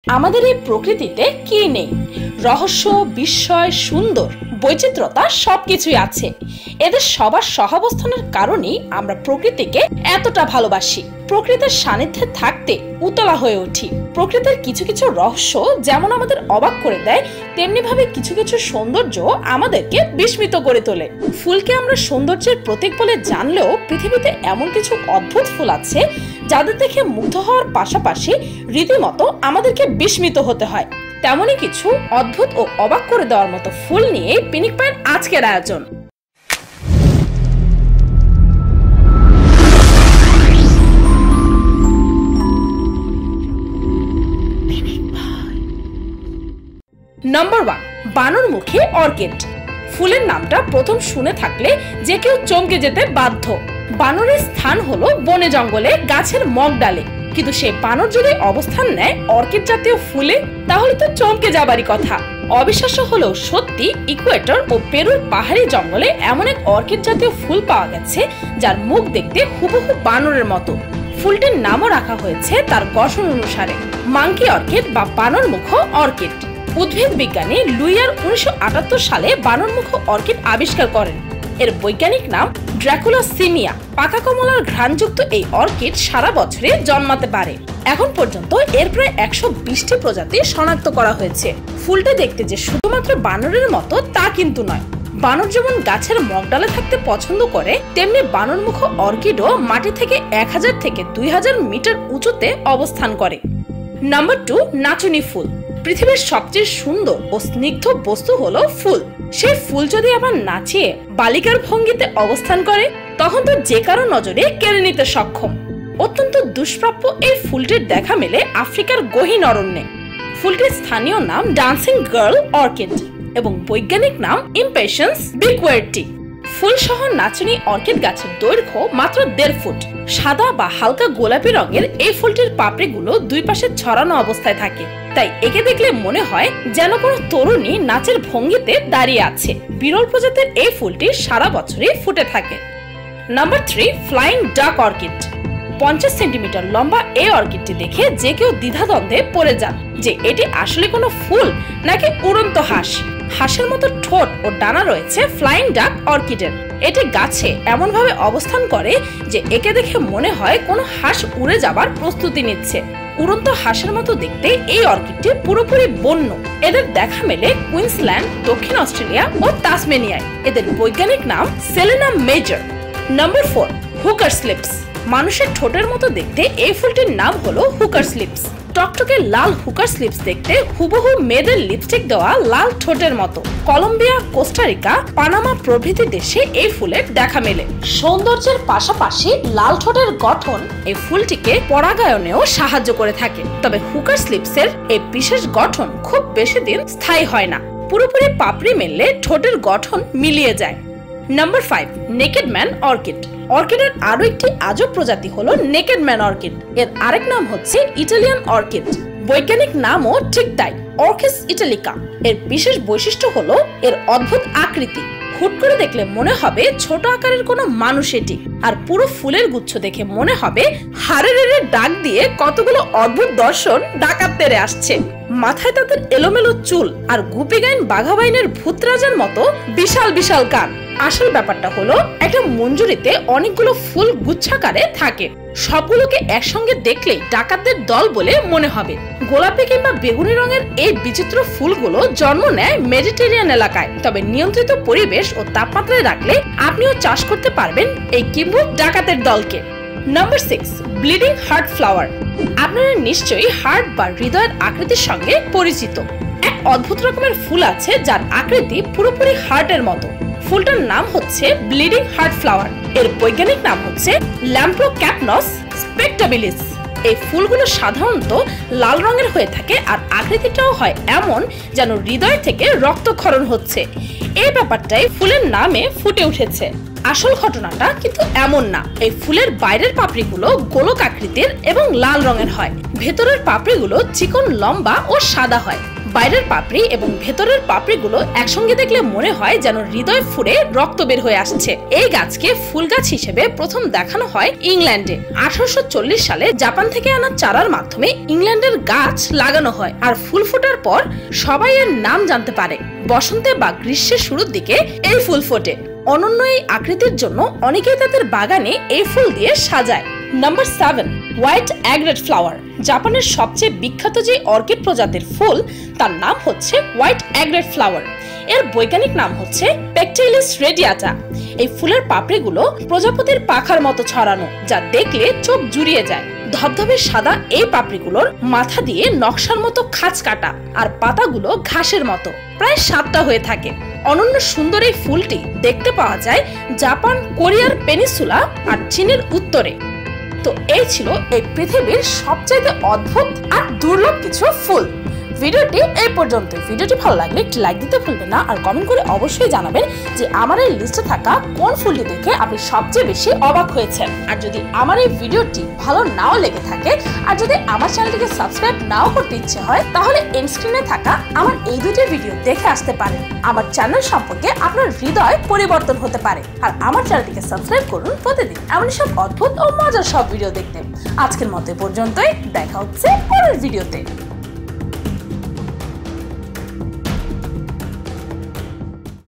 আমাদের এই প্রকৃতিতে কি নেই? রহস্য, বিস্ময়, সুন্দর, বৈচিত্র্যতা সবকিছুই আছে। এদের সবার সহাবস্থানের কারণেই আমরা প্রকৃতিকে এতটা ভালোবাসি। প্রকৃতির সান্নিধ্যে থাকতে উতলা হয়ে উঠি। প্রকৃতির কিছু কিছু রহস্য যেমন আমাদের অবাক করে দেয়, তেমনি ভাবে কিছু কিছু সৌন্দর্য আমাদেরকে বিস্মিত করে তোলে। ফুলকে আমরা সৌন্দর্যের প্রতীক বলে জানলেও পৃথিবীতে এমন কিছু অদ্ভুত ফুল আছে যাদের দেখে মুগ্ধ হওয়ার পাশাপাশি রীতিমতো আমাদেরকে বিস্মিত হতে হয়। তেমনই কিছু অদ্ভুত ও অবাক করে দেওয়ার মতো ফুল নিয়ে পিনিক পায়ের আজকের আয়োজন। নাম্বার 1, বানরমুখী অর্কিড। ফুলের নামটা প্রথম শুনে থাকলে যে কেউ চমকে যেতে বাধ্য। বানরের স্থান হলো বনে জঙ্গলে গাছের মগ ডালে, কিন্তু সেই বানর যদি অবস্থান নেয় অর্কিড জাতীয় ফুলে, তাহলে তো চমকে যাবারই কথা। অবিশ্বাস্য হলেও সত্যি, ইকুয়েটর ও পেরুর পাহাড়ি জঙ্গলে এমন এক অর্কিড জাতীয় ফুল পাওয়া গেছে যার মুখ দেখতে হুবহু বানরের মতো। ফুলটির নামও রাখা হয়েছে তার গঠন অনুসারে, মাঙ্কি অর্কিড বা বানরমুখ অর্কিড। উদ্ভিদ বিজ্ঞানী লুইয়ার 1978 সালে বানরমুখ অর্কিড আবিষ্কার করেন। এর বৈজ্ঞানিক নাম ড্রাকুলাসিমিয়া। পাকা কমলার ঘ্রাণযুক্ত এই অর্কিড সারা বছরে জন্মাতে পারে। এখন পর্যন্ত এর প্রায় 120টি প্রজাতি শনাক্ত করা হয়েছে। ফুলটা দেখতে যে শুধুমাত্র বানরের মতো তা কিন্তু নয়। বানর যেমন গাছের মগডালে থাকতে পছন্দ করে, তেমনি বানরমুখ অর্কিডও মাটি থেকে 1000 থেকে 2000 মিটার উঁচুতে অবস্থান করে। নাম্বার 2, নাচুনি ফুল। পৃথিবীর সবচেয়ে সুন্দর ও স্নিগ্ধ বস্তু হলো ফুল। সেই ফুল যদি আবার নাচিয়ে বালিকার ভঙ্গিতে অবস্থান করে, তখন তো যে কারো নজরে কেড়ে নিতে সক্ষম। অত্যন্ত দুষ্প্রাপ্য এই ফুলটির দেখা মেলে আফ্রিকার গহীন অরণ্যে। ফুলটির স্থানীয় নাম ডান্সিং গার্ল অর্কিড এবং বৈজ্ঞানিক নাম ইম্পেশেন্স বিকুয়ার্টি। ফুল সহ নাচুনি অর্কিড গাছের দৈর্ঘ্য মাত্র 1.5 ফুট। সাদা বা হালকা গোলাপি রঙের এই ফুলটির পাপড়িগুলো দুই পাশে ছড়ানো অবস্থায় থাকে, তাই একে দেখলে মনে হয় যেন কোনো তরুণী নাচের ভঙ্গিতে দাঁড়িয়ে আছে। বিরল প্রজাতির এই ফুলটি সারা বছরই ফুটে থাকে। নাম্বার 3, ফ্লাইং ডাক অর্কিড। 50 সেন্টিমিটার লম্বা এই অর্কিডটি দেখে যে কেউ দ্বিধাদ্বন্দ্বে পড়ে যান যে এটি আসলে কোনো ফুল নাকি উড়ন্ত হাঁস। হাঁসের মতো ঠোঁট ও ডানা রয়েছে ফ্লাইং ডাক অর্কিডের। এটি গাছে এমন ভাবে অবস্থান করে যে একে দেখে মনে হয় কোনো হাঁস উড়ে যাবার প্রস্তুতি নিচ্ছে। উড়ন্ত হাঁসের মতো দেখতে এই অর্কিডটি পুরোপুরি বন্য। এদের দেখা মেলে কুইন্সল্যান্ড, দক্ষিণ অস্ট্রেলিয়া ও তাসমেনিয়ায়। এদের বৈজ্ঞানিক নাম সেলেনা মেজর। Number 4, hooker slips. মানুষের ঠোঁটের মতো দেখতে এই ফুলটির নাম হলো হুকার স্লিপস। টকটকে লাল হুকার স্লিপস দেখতে হুবহু মেয়েদের লিপস্টিক দেওয়া লাল ঠোঁটের মতো। কলম্বিয়া, কোস্টারিকা, পানামা প্রভৃতি দেশে এই ফুলের দেখা মেলে। সৌন্দর্যের পাশাপাশি লাল ঠোঁটের গঠন এই ফুলটিকে পরাগায়নেও সাহায্য করে থাকে। তবে হুকার স্লিপসের এই বিশেষ গঠন খুব বেশি দিন স্থায়ী হয় না। পুরোপুরি পাপড়ি মেললে ঠোঁটের গঠন মিলিয়ে যায়। Number 5, naked man orchid. অর্কিডের আরো একটি আজব প্রজাতি হলো নেকেড ম্যান অর্কিড। এর আরেক নাম হচ্ছে ইটালিয়ান অর্কিড। বৈজ্ঞানিক নামও ঠিক তাই, অর্কিস ইটালিকা। এর বিশেষ বৈশিষ্ট্য হলো এর অদ্ভুত আকৃতি। হুট করে দেখলে মনে হবে ছোট আকারের কোনো মানুষ এটি, আর পুরো ফুলের গুচ্ছ দেখে মনে হবে হাড়ের ডাক দিয়ে কতগুলো অদ্ভুত দর্শন ডাকাত তেড়ে আসছে। মাথায় তাদের এলোমেলো চুল আর গুপি গাইন বাঘাবাইনের ভূত রাজার মতো বিশাল বিশাল কান। আসল ব্যাপারটা হলো একটা মঞ্জুরিতে অনেকগুলো ফুল গুচ্ছাকারে থাকে। সবগুলোকে একসঙ্গে দেখলেই ডাকাতদের দল বলে মনে হবে। গোলাপি কিংবা বেগুনি রঙের এই বিচিত্র ফুলগুলো জন্ম নেয় মেডিটেরিয়ান এলাকায়। তবে নিয়ন্ত্রিত পরিবেশ ও তাপমাত্রায় রাখলে আপনিও চাষ করতে পারবেন এই কিম্ভূত ডাকাতের দলকে। Number 6, bleeding heart flower. আপনারা নিশ্চয়ই হার্ট বা হৃদয়ের আকৃতির সঙ্গে পরিচিত। এক অদ্ভুত রকমের ফুল আছে যার আকৃতি পুরোপুরি হার্টের মতো। ফুলটার নাম হচ্ছে ব্লিডিং হার্ট ফ্লাওয়ার। এর বৈজ্ঞানিক নাম হচ্ছে ল্যাম্প্রোক্যাপনস স্পেকটাবিলিস। এই ফুলগুলো সাধারণত লাল রঙের হয়ে থাকে আর আকৃতিটাও হয় এমন যেন হৃদয় থেকে রক্তক্ষরণ হচ্ছে। এই ব্যাপারটাই ফুলের নামে ফুটে উঠেছে। আসল ঘটনাটা কিন্তু এমন না। এই ফুলের বাইরের পাপড়িগুলো গোলক আকৃতির এবং লাল রঙের হয়। ভেতরের পাপড়িগুলো চিকন, লম্বা ও সাদা হয়। বাইরের পাপড়ি এবং ভেতরের পাপড়িগুলো একসঙ্গে দেখলে মনে হয় যেন হৃদয় ফুঁড়ে রক্ত বের হয়ে আসছে। এই গাছকে ফুল গাছ হিসেবে প্রথম দেখানো হয় ইংল্যান্ডে। 1840 সালে জাপান থেকে আনা চারার মাধ্যমে ইংল্যান্ডের গাছ লাগানো হয়, আর ফুল ফোটার পর সবাই এর নাম জানতে পারে। বসন্তে বা গ্রীষ্মের শুরুর দিকে এই ফুল ফোটে। অনন্য এই আকৃতির জন্য অনেকেই তাদের বাগানে এই ফুল দিয়ে সাজায়। Number 7, white egret flower. জাপানের সবচেয়ে বিখ্যাত যে অর্কিড প্রজাতির ফুল তার নাম হচ্ছে হোয়াইট অ্যাগ্রেট ফ্লাওয়ার। এর বৈজ্ঞানিক নাম হচ্ছে পেকটাইলিস রেডিয়াটা। এই ফুলের পাপড়িগুলো প্রজাপতির পাখার মতো ছড়ানো, যা দেখলে চোখ জুড়িয়ে যায়। ধবধবে সাদা এই পাপড়িগুলোর মাথা দিয়ে নকশার মতো খাঁজ কাটা, আর পাতাগুলো ঘাসের মতো প্রায় 7টা হয়ে থাকে। অনন্য সুন্দর এই ফুলটি দেখতে পাওয়া যায় জাপান, কোরিয়ার পেনিনসুলা আর চীনের উত্তরে। তো এই ছিল এই পৃথিবীর সবচেয়ে অদ্ভুত আর দুর্লভ কিছু ফুল। ভিডিওটি এই পর্যন্ত। ভিডিওটি ভালো লাগলে একটি লাইক দিতে ভুলবেন না, আর কমেন্ট করে অবশ্যই জানাবেন যে আমার এই লিস্টে থাকা কোন ফুলটি দেখে আপনি সবচেয়ে বেশি অবাক হয়েছেন। আর যদি আমার এই ভিডিওটি ভালো নাও লেগে থাকে, আর যদি আমার চ্যানেলটিকে সাবস্ক্রাইব নাও করতে ইচ্ছে হয়, তাহলে এন্ড স্ক্রিনে থাকা আমার এই দুটি ভিডিও দেখে আসতে পারেন। আমার চ্যানেল সম্পর্কে আপনার হৃদয় পরিবর্তন হতে পারে। আর আমার চ্যানেলটিকে সাবস্ক্রাইব করুন প্রতিদিন এমন সব অদ্ভুত ও মজার সব ভিডিও দেখতে। আজকের মতো পর্যন্তই, দেখা হচ্ছে পরের ভিডিওতে।